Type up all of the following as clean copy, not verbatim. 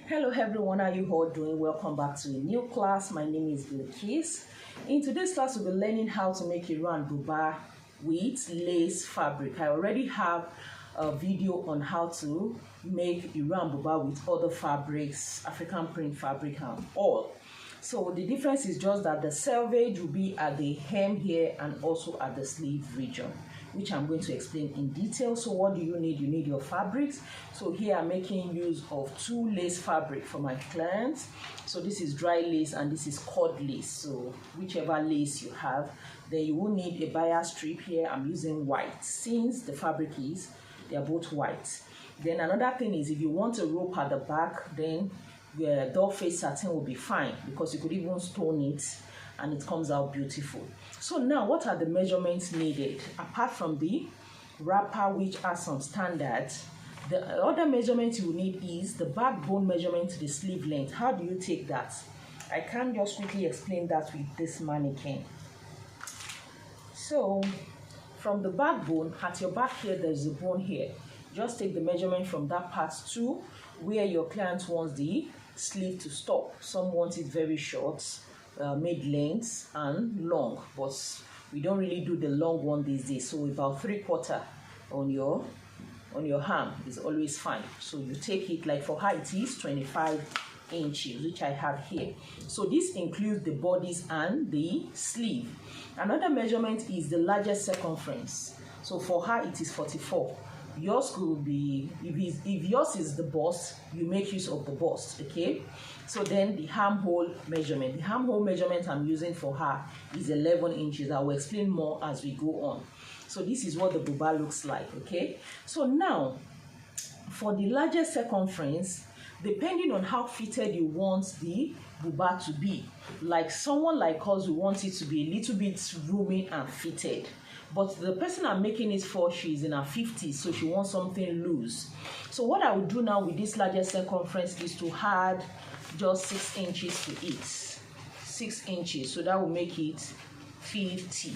Hello everyone, how are you all doing? Welcome back to a new class. My name is Bilikis. In today's class, we'll be learning how to make IRO BUBA with lace fabric. I already have a video on how to make IRO BUBA with other fabrics, African print fabric and all. So the difference is just that the selvage will be at the hem here and also at the sleeve region, which I'm going to explain in detail. So what do you need? You need your fabrics. So here I'm making use of two lace fabric for my clients. So this is dry lace and this is cord lace. So whichever lace you have, then you will need a bias strip here. I'm using white since the fabric they are both white. Then another thing is if you want a rope at the back, then the doll face satin will be fine because you could even stone it and it comes out beautiful. So now what are the measurements needed? Apart from the wrapper, which are some standards, the other measurement you need is the backbone measurement to the sleeve length. How do you take that? I can just quickly explain that with this mannequin. So from the backbone, at your back here, there's a bone here. Just take the measurement from that part to where your client wants the sleeve to stop. Some want it very short, mid-length and long, but we don't really do the long one these days. So about 3/4 on your arm is always fine. So you take it, like for her it is 25 inches, which I have here. So this includes the bodice and the sleeve. Another measurement is the largest circumference. So for her it is 44. Yours could be, if yours is the bust, you make use of the bust, okay? So then the armhole measurement. The armhole measurement I'm using for her is 11 inches. I will explain more as we go on. So this is what the buba looks like, okay? So now, for the largest circumference, depending on how fitted you want the buba to be, like someone like us, we want it to be a little bit roomy and fitted. But the person I'm making it for, she's in her 50s, so she wants something loose. So what I will do now with this largest circumference is to add just 6 inches to it. 6 inches, so that will make it 50.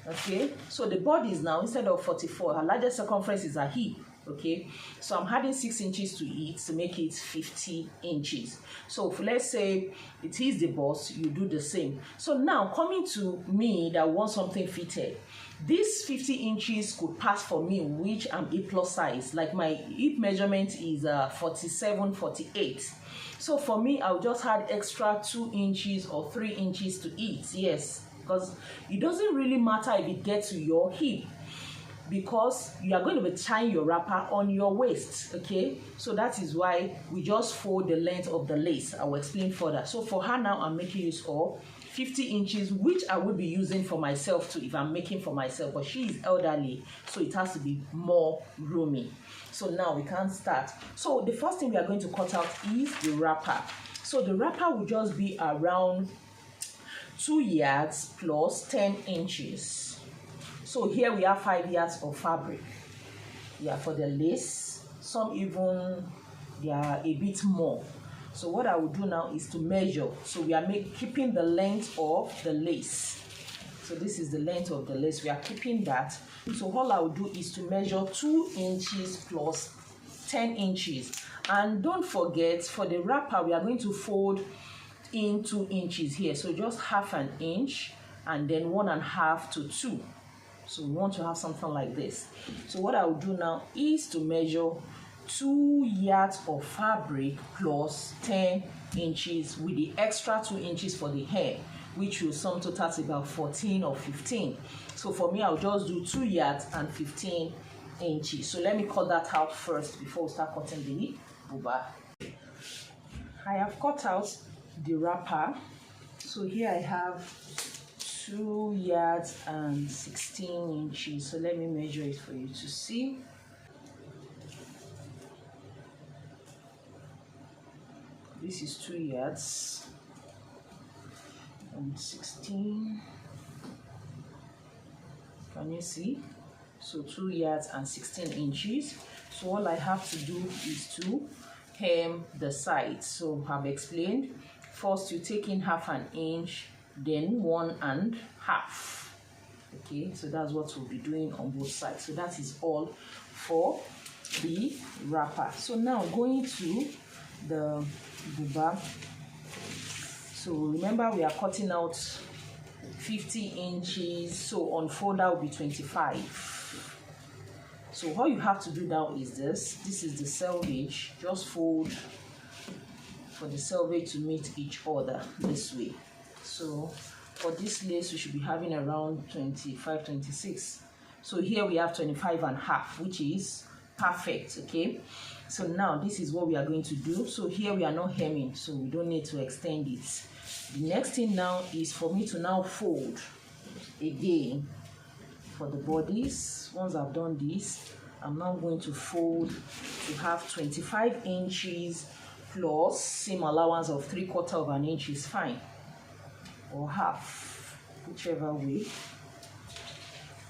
Okay, so the body is now, instead of 44, her largest circumference is her hip. Okay, so I'm adding 6 inches to it to make it 50 inches. So if, let's say it is the bust, you do the same. So now coming to me that wants something fitted, this 50 inches could pass for me, which I'm a plus size. Like my hip measurement is 47, 48. So for me, I'll just add extra 2 inches or 3 inches to it. Yes, because it doesn't really matter if it gets to your hip, because you are going to be tying your wrapper on your waist, okay? So that is why we just fold the length of the lace. I will explain further. So for her now, I'm making use of 50 inches, which I will be using for myself too if I'm making for myself, but she is elderly, so it has to be more roomy. So now we can start. So the first thing we are going to cut out is the wrapper. So the wrapper will just be around 2 yards plus 10 inches. So here we have 5 yards of fabric. Yeah, for the lace. Some even, they are a bit more. So what I will do now is to measure. So we are keeping the length of the lace. So this is the length of the lace. We are keeping that. So all I will do is to measure 2 inches plus 10 inches. And don't forget, for the wrapper, we are going to fold in 2 inches here. So just half an inch and then 1.5 to 2. So we want to have something like this. So what I will do now is to measure 2 yards of fabric plus 10 inches with the extra 2 inches for the hair, which will sum total to about 14 or 15. So for me, I'll just do 2 yards and 15 inches. So let me cut that out first before we start cutting the buba. I have cut out the wrapper. So here I have 2 yards and 16 inches. So let me measure it for you to see. This is 2 yards and 16. Can you see? So 2 yards and 16 inches. So all I have to do is to hem the sides. So I've explained. First, you take in half an inch, then 1.5. Okay, so that's what we'll be doing on both sides. So that is all for the wrapper. So now going to the buba. So remember, we are cutting out 50 inches, so on folder will be 25. So all you have to do now is this is the selvage. Just fold for the selvage to meet each other this way. So for this lace we should be having around 25, 26. So here we have 25.5, which is perfect. Okay, so now this is what we are going to do. So here we are not hemming, so we don't need to extend it. The next thing now is for me to now fold again for the bodies. Once I've done this, I'm now going to fold to have 25 inches plus seam allowance of 3/4 of an inch is fine, or half, whichever way.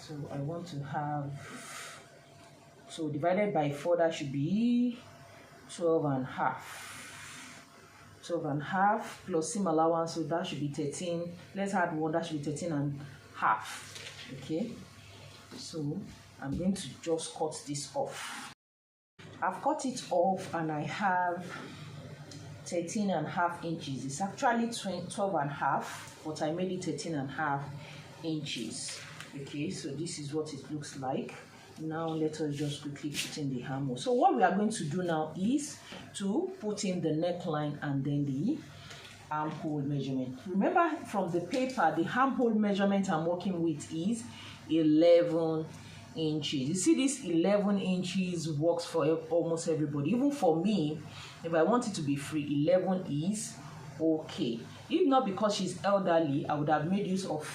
So I want to have, so divided by 4, that should be 12.5. 12.5 plus seam allowance, so that should be 13. Let's add 1, that should be 13.5. Okay, so I'm going to just cut this off. I've cut it off and I have 13.5 inches. It's actually 12.5, but I made it 13.5 inches. Okay, so this is what it looks like. Now let us just quickly put in the armhole. So what we are going to do now is to put in the neckline and then the armhole measurement. Remember, from the paper, the armhole measurement I'm working with is 11 inches. You see, this 11 inches works for almost everybody. Even for me, if I want it to be free, 11 is okay. If not because she's elderly, I would have made use of,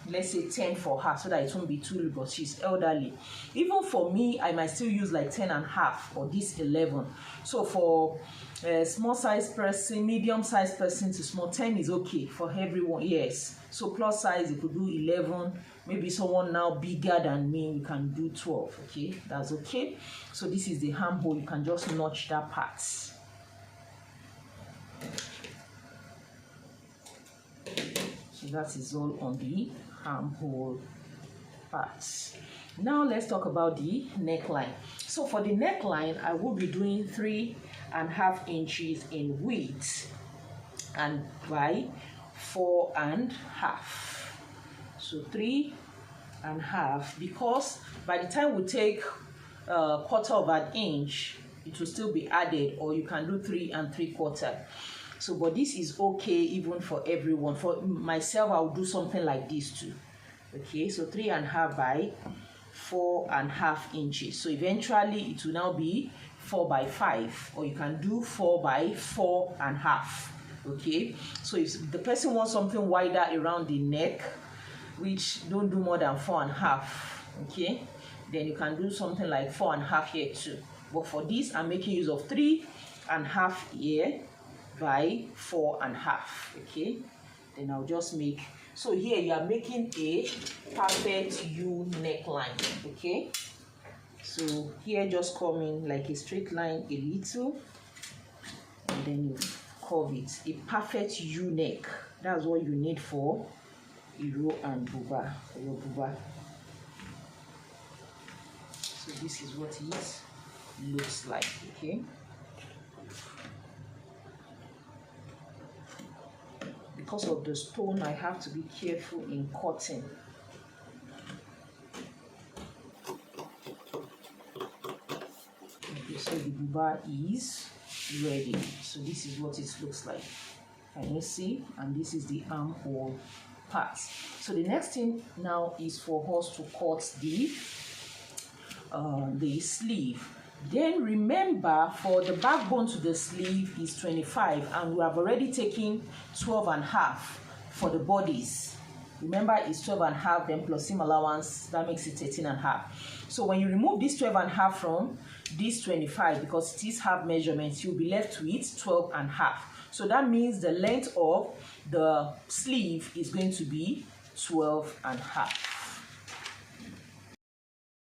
let's say, 10 for her so that it won't be too little, but she's elderly. Even for me, I might still use like 10.5 or this 11. So for a small size person, medium size person to small, 10 is okay for everyone. Yes, so plus size, you could do 11. Maybe someone now bigger than me, we can do 12. Okay, that's okay. So this is the armhole. You can just notch that part. So that is all on the armhole parts. Now let's talk about the neckline. So for the neckline, I will be doing 3.5 inches in width and by 4.5. So 3.5, because by the time we take 1/4 of an inch, it will still be added, or you can do 3 3/4. So, but this is okay even for everyone. For myself, I'll do something like this too. Okay, so 3.5 by 4.5 inches. So eventually it will now be 4 by 5, or you can do 4 by 4.5. Okay, so if the person wants something wider around the neck, which don't do more than 4.5, okay, then you can do something like 4.5 here too. But for this, I'm making use of 3.5 here by 4.5. Okay, then I'll just make, so here you are making a perfect U neckline. Okay, so here just come in like a straight line a little, and then you curve it, a perfect U neck. That's what you need for IRO and buba, your buba. So this is what it looks like. Okay, because of the stone, I have to be careful in cutting. Okay, so the buba is ready. So this is what it looks like. Can you see? And this is the armhole part. So the next thing now is for us to cut the sleeve. Then remember, for the backbone to the sleeve is 25, and we have already taken 12.5 for the bodies. Remember, it's 12.5, then plus seam allowance, that makes it 13.5. So when you remove this 12.5 from this 25, because it is half measurements, you'll be left with 12.5. So that means the length of the sleeve is going to be 12.5.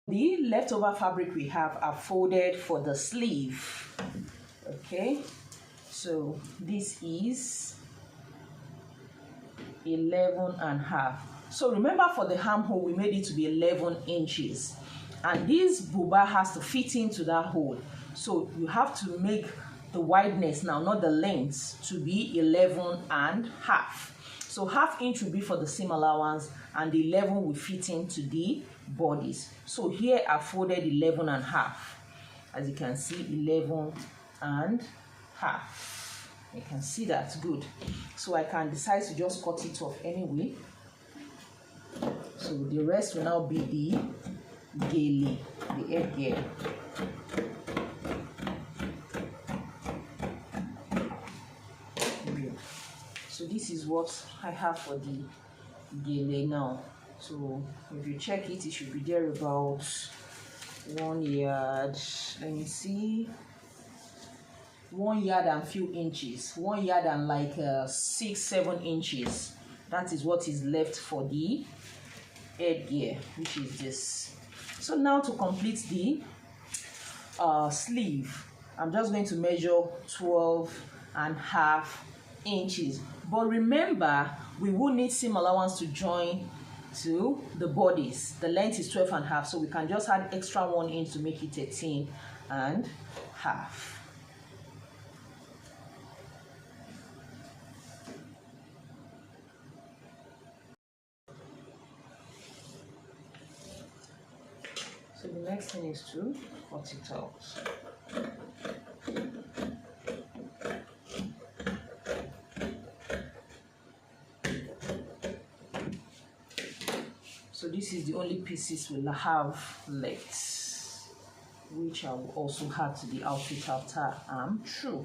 The leftover fabric we have are folded for the sleeve. Okay, so this is 11.5. So remember, for the armhole we made it to be 11 inches, and this buba has to fit into that hole. So you have to make the wideness now, not the length, to be 11.5. So 1/2 inch will be for the seam allowance, and the 11 will fit into the bodies. So here I folded 11.5. As you can see, 11.5. You can see that good. So I can decide to just cut it off anyway. So the rest will now be the gele, the headgear. So this is what I have for the gele now. So if you check it, it should be there about 1 yard. Let me see. 1 yard and few inches. 1 yard and like 6-7 inches. That is what is left for the headgear, which is this. So now to complete the sleeve, I'm just going to measure 12.5 inches. But remember, we will need seam allowance to join to the bodies. The length is 12.5, so we can just add extra 1 inch to make it 13.5. So the next thing is to cut it out. So this is the only pieces we'll have left, which I will also add to the outfit after I'm through.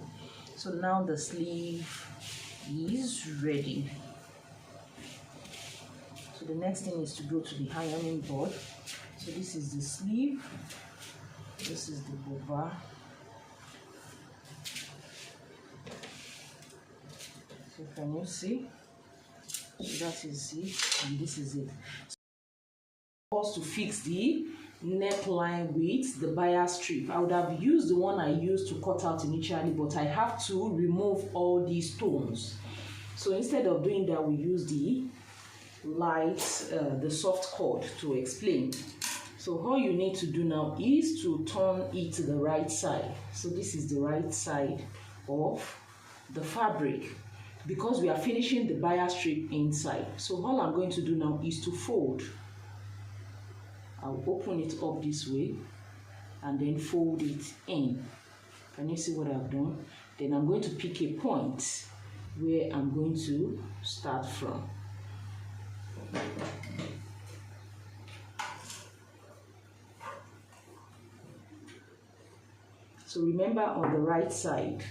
So now the sleeve is ready. So the next thing is to go to the ironing board. So this is the sleeve, this is the buba. So can you see? So that is it, and this is it. To fix the neckline with the bias strip, I would have used the one I used to cut out initially, but I have to remove all these stones. So instead of doing that, we use the the soft cord to explain. So all you need to do now is to turn it to the right side. So this is the right side of the fabric, because we are finishing the bias strip inside. So all I'm going to do now is to fold. I'll open it up this way and then fold it in. Can you see what I've done? Then I'm going to pick a point where I'm going to start from. So remember, on the right side,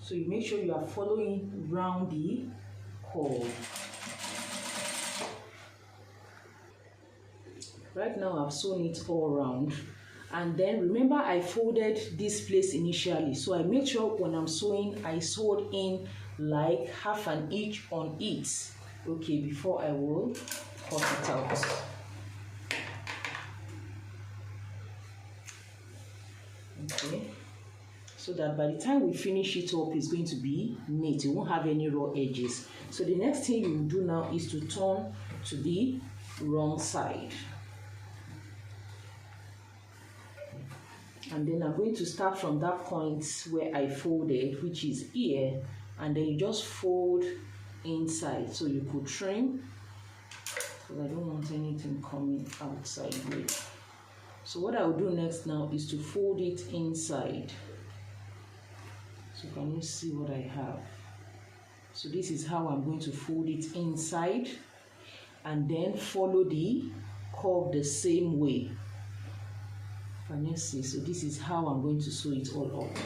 so you make sure you are following round the cord. Right now I've sewn it all around, and then remember I folded this place initially, so I make sure when I'm sewing I sewed in like 1/2 inch on it, okay, before I will cut it out. Okay, so that by the time we finish it up, it's going to be neat. You won't have any raw edges. So the next thing you will do now is to turn to the wrong side. And then I'm going to start from that point where I folded, which is here, and then you just fold inside. So you could trim, because I don't want anything coming outside way. So what I will do next now is to fold it inside. So can you see what I have? So this is how I'm going to fold it inside, and then follow the curve the same way. Can you see? So this is how I'm going to sew it all up.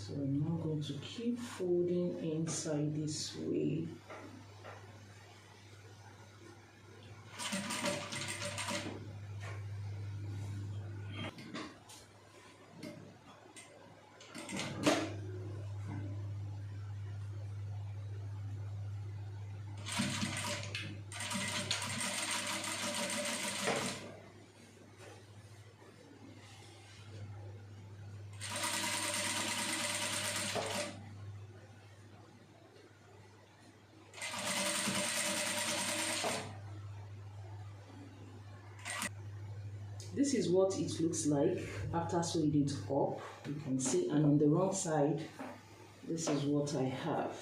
So I'm now going to keep folding inside this way. This is what it looks like after sewing it up. You can see, and on the wrong side, this is what I have.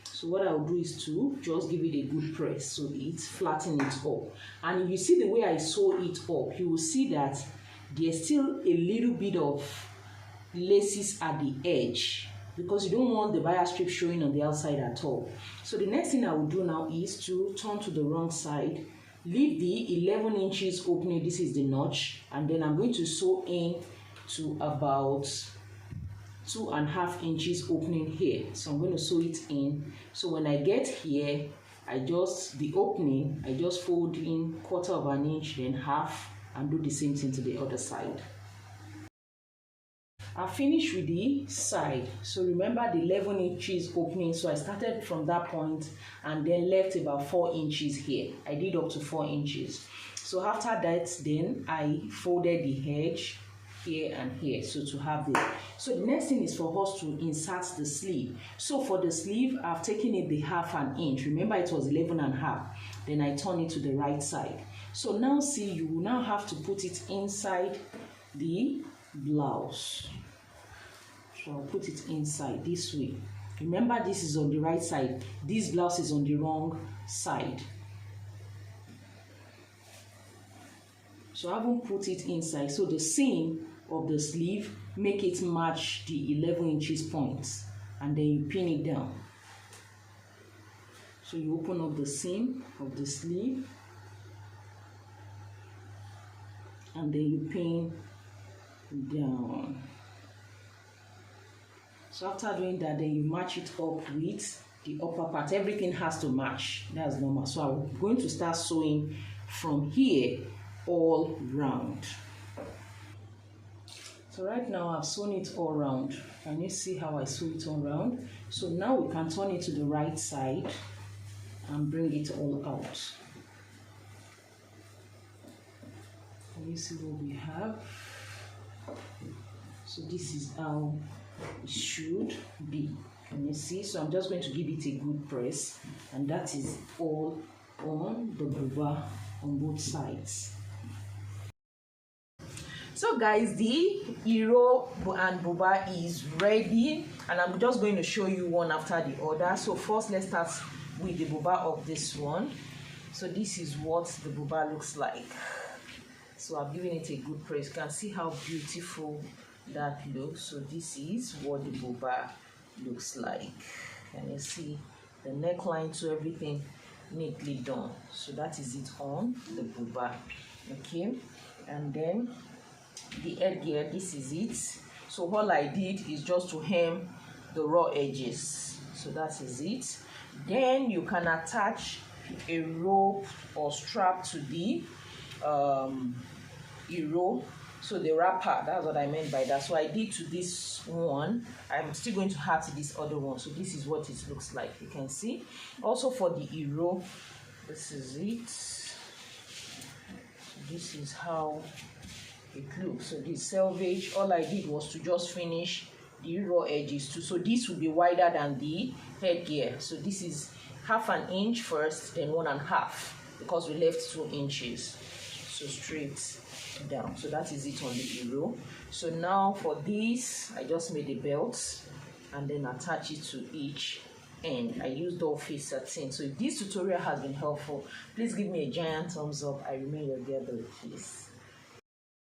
So what I'll do is to just give it a good press so it flatten it up. And if you see the way I sew it up, you will see that there's still a little bit of laces at the edge because you don't want the wire strip showing on the outside at all. So the next thing I will do now is to turn to the wrong side, leave the 11 inches opening, this is the notch, and then I'm going to sew in to about 2.5 inches opening here. So I'm going to sew it in. So when I get here, the opening, I just fold in 1/4 inch, then half, and do the same thing to the other side. I finished with the side. So remember the 11 inches opening. So I started from that point and then left about 4 inches here. I did up to 4 inches. So after that, then I folded the edge here and here, so to have this. So the next thing is for us to insert the sleeve. So for the sleeve, I've taken it the 1/2 inch. Remember it was 11.5. Then I turn it to the right side. So now see, you will now have to put it inside the blouse. So I'll put it inside this way. Remember, this is on the right side. This blouse is on the wrong side. So I haven't put it inside. So the seam of the sleeve, make it match the 11 inches points. And then you pin it down. So you open up the seam of the sleeve. And then you pin down. So after doing that, then you match it up with the upper part. Everything has to match. That's normal. So I'm going to start sewing from here all round. So right now I've sewn it all round. Can you see how I sew it all round? So now we can turn it to the right side and bring it all out. Can you see what we have? So this is how it should be. Can you see? So I'm just going to give it a good press, and that is all on the buba on both sides. So guys, the IRO and buba is ready, and I'm just going to show you one after the other. So first, let's start with the buba of this one. So this is what the buba looks like. So I've given it a good press. You can see how beautiful that looks. So this is what the buba looks like. Can you see the neckline to everything neatly done? So that is it on the buba. Okay, and then the headgear, this is it. So all I did is just to hem the raw edges. So that is it. Then you can attach a rope or strap to the IRO. So the wrapper, that's what I meant by that. So I did to this one. I'm still going to add to this other one. So this is what it looks like. You can see. Also for the IRO, this is it. So this is how it looks. So this selvage, all I did was to just finish the raw edges too. So this will be wider than the headgear. So this is 1/2 inch first, then 1.5, because we left 2 inches. So straight down. So that is it on the IRO. So now for this, I just made a belt and then attach it to each end. I used doll face satin. So if this tutorial has been helpful, please give me a giant thumbs up. I remain your dear Bilikis.